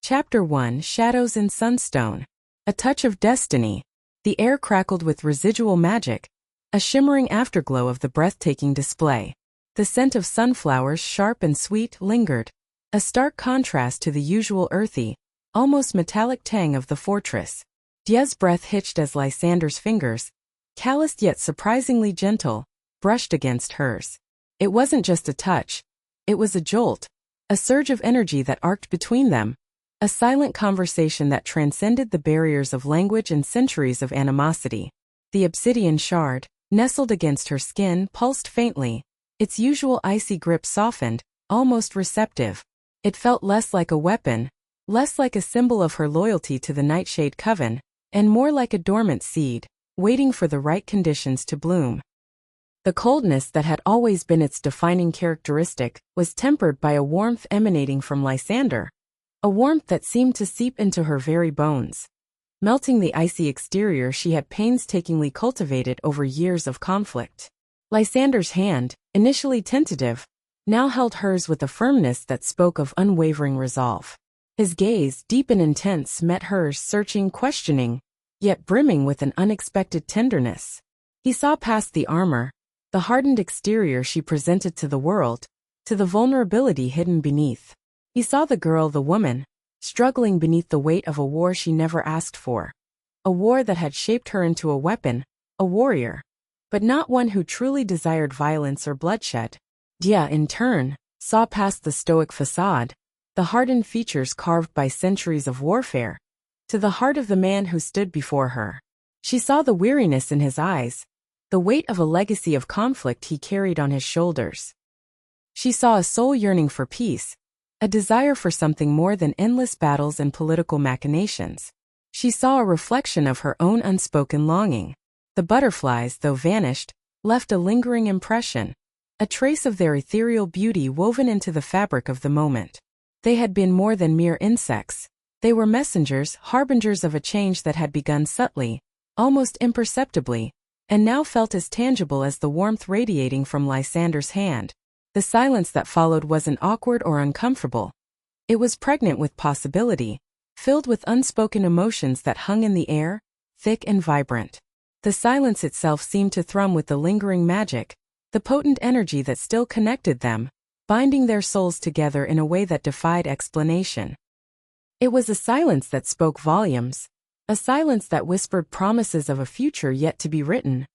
Chapter 1: Shadows in Sunstone. A touch of destiny. The air crackled with residual magic, a shimmering afterglow of the breathtaking display. The scent of sunflowers, sharp and sweet, lingered, a stark contrast to the usual earthy, almost metallic tang of the fortress. Dia's breath hitched as Lysander's fingers, calloused yet surprisingly gentle, brushed against hers. It wasn't just a touch. It was a jolt, a surge of energy that arced between them, a silent conversation that transcended the barriers of language and centuries of animosity. The Obsidian Shard, nestled against her skin, pulsed faintly, its usual icy grip softened, almost receptive. It felt less like a weapon, less like a symbol of her loyalty to the Nightshade coven, and more like a dormant seed, waiting for the right conditions to bloom. The coldness that had always been its defining characteristic was tempered by a warmth emanating from Lysander, a warmth that seemed to seep into her very bones, melting the icy exterior she had painstakingly cultivated over years of conflict. Lysander's hand, initially tentative, now held hers with a firmness that spoke of unwavering resolve. His gaze, deep and intense, met hers, searching, questioning, yet brimming with an unexpected tenderness. He saw past the armor, the hardened exterior she presented to the world, to the vulnerability hidden beneath. He saw the girl, the woman, struggling beneath the weight of a war she never asked for. A war that had shaped her into a weapon, a warrior, but not one who truly desired violence or bloodshed. Dia, in turn, saw past the stoic facade, the hardened features carved by centuries of warfare, to the heart of the man who stood before her. She saw the weariness in his eyes, the weight of a legacy of conflict he carried on his shoulders. She saw a soul yearning for peace, a desire for something more than endless battles and political machinations. She saw a reflection of her own unspoken longing. The butterflies, though vanished, left a lingering impression, a trace of their ethereal beauty woven into the fabric of the moment. They had been more than mere insects. They were messengers, harbingers of a change that had begun subtly, almost imperceptibly, and now felt as tangible as the warmth radiating from Lysander's hand. The silence that followed wasn't awkward or uncomfortable. It was pregnant with possibility, filled with unspoken emotions that hung in the air, thick and vibrant. The silence itself seemed to thrum with the lingering magic, the potent energy that still connected them, binding their souls together in a way that defied explanation. It was a silence that spoke volumes, a silence that whispered promises of a future yet to be written,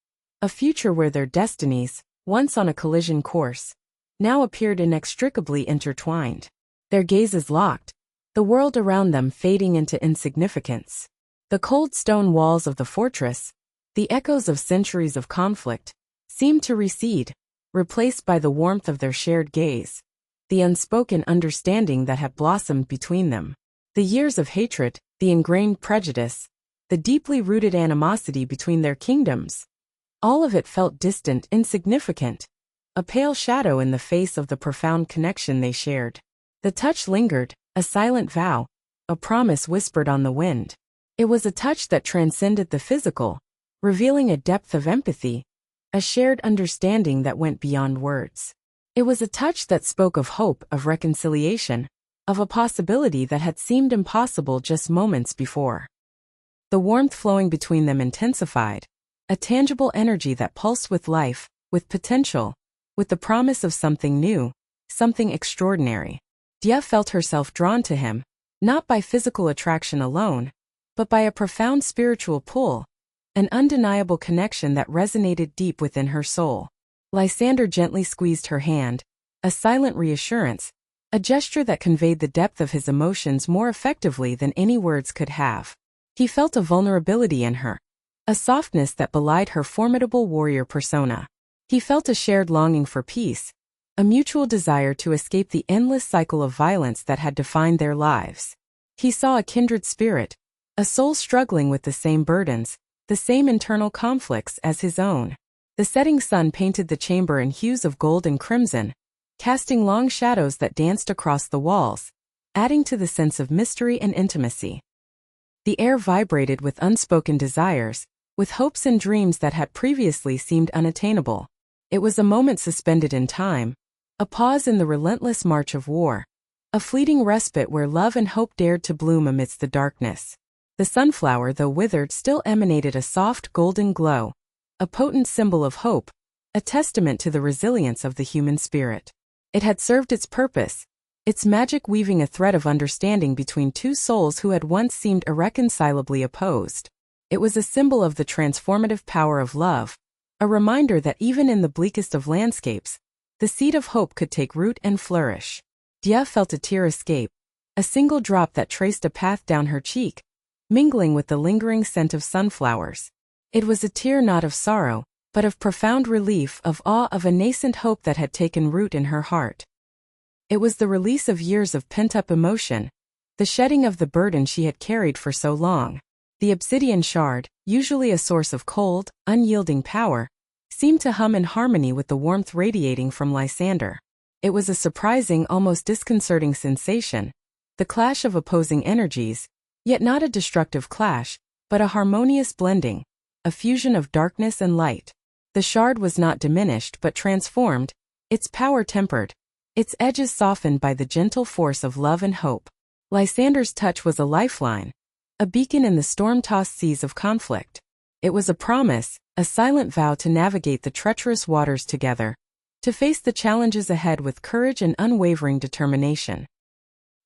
a future where their destinies, once on a collision course, now appeared inextricably intertwined. Their gazes locked, the world around them fading into insignificance. The cold stone walls of the fortress, the echoes of centuries of conflict, seemed to recede, replaced by the warmth of their shared gaze, the unspoken understanding that had blossomed between them. The years of hatred, the ingrained prejudice, the deeply rooted animosity between their kingdoms, all of it felt distant, insignificant, a pale shadow in the face of the profound connection they shared. The touch lingered, a silent vow, a promise whispered on the wind. It was a touch that transcended the physical, revealing a depth of empathy, a shared understanding that went beyond words. It was a touch that spoke of hope, of reconciliation, of a possibility that had seemed impossible just moments before. The warmth flowing between them intensified, a tangible energy that pulsed with life, with potential, with the promise of something new, something extraordinary. Dia felt herself drawn to him, not by physical attraction alone, but by a profound spiritual pull, an undeniable connection that resonated deep within her soul. Lysander gently squeezed her hand, a silent reassurance, a gesture that conveyed the depth of his emotions more effectively than any words could have. He felt a vulnerability in her, a softness that belied her formidable warrior persona. He felt a shared longing for peace, a mutual desire to escape the endless cycle of violence that had defined their lives. He saw a kindred spirit, a soul struggling with the same burdens, the same internal conflicts as his own. The setting sun painted the chamber in hues of gold and crimson, casting long shadows that danced across the walls, adding to the sense of mystery and intimacy. The air vibrated with unspoken desires, with hopes and dreams that had previously seemed unattainable. It was a moment suspended in time, a pause in the relentless march of war, A fleeting respite where love and hope dared to bloom amidst the darkness. The sunflower, though withered, still emanated a soft golden glow, a potent symbol of hope, a testament to the resilience of the human spirit. It had served its purpose, its magic weaving a thread of understanding between two souls who had once seemed irreconcilably opposed. It was a symbol of the transformative power of love, a reminder that even in the bleakest of landscapes, the seed of hope could take root and flourish. Dia felt a tear escape, a single drop that traced a path down her cheek, mingling with the lingering scent of sunflowers. It was a tear not of sorrow, but of profound relief, of awe, of a nascent hope that had taken root in her heart. It was the release of years of pent-up emotion, the shedding of the burden she had carried for so long. The Obsidian Shard, usually a source of cold, unyielding power, seemed to hum in harmony with the warmth radiating from Lysander. It was a surprising, almost disconcerting sensation, the clash of opposing energies, yet not a destructive clash, but a harmonious blending, a fusion of darkness and light. The shard was not diminished but transformed, its power tempered, its edges softened by the gentle force of love and hope. Lysander's touch was a lifeline, a beacon in the storm-tossed seas of conflict. It was a promise, a silent vow to navigate the treacherous waters together, to face the challenges ahead with courage and unwavering determination.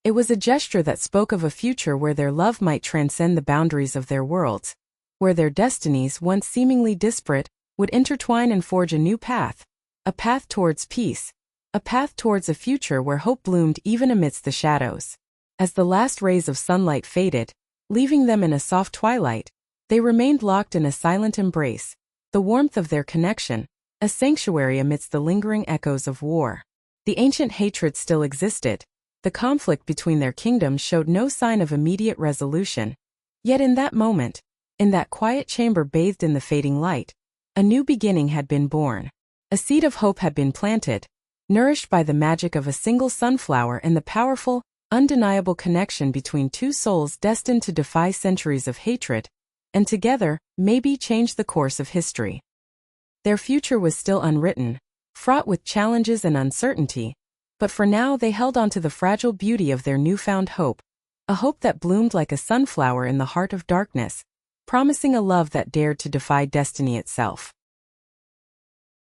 It was a gesture that spoke of a future where their love might transcend the boundaries of their worlds, where their destinies, once seemingly disparate, would intertwine and forge a new path, a path towards peace, a path towards a future where hope bloomed even amidst the shadows. As the last rays of sunlight faded, leaving them in a soft twilight, they remained locked in a silent embrace, the warmth of their connection, a sanctuary amidst the lingering echoes of war. The ancient hatred still existed, the conflict between their kingdoms showed no sign of immediate resolution. Yet in that moment, in that quiet chamber bathed in the fading light, a new beginning had been born. A seed of hope had been planted, nourished by the magic of a single sunflower and the powerful, undeniable connection between two souls destined to defy centuries of hatred, and together, maybe change the course of history. Their future was still unwritten, fraught with challenges and uncertainty, but for now they held on to the fragile beauty of their newfound hope, a hope that bloomed like a sunflower in the heart of darkness, promising a love that dared to defy destiny itself.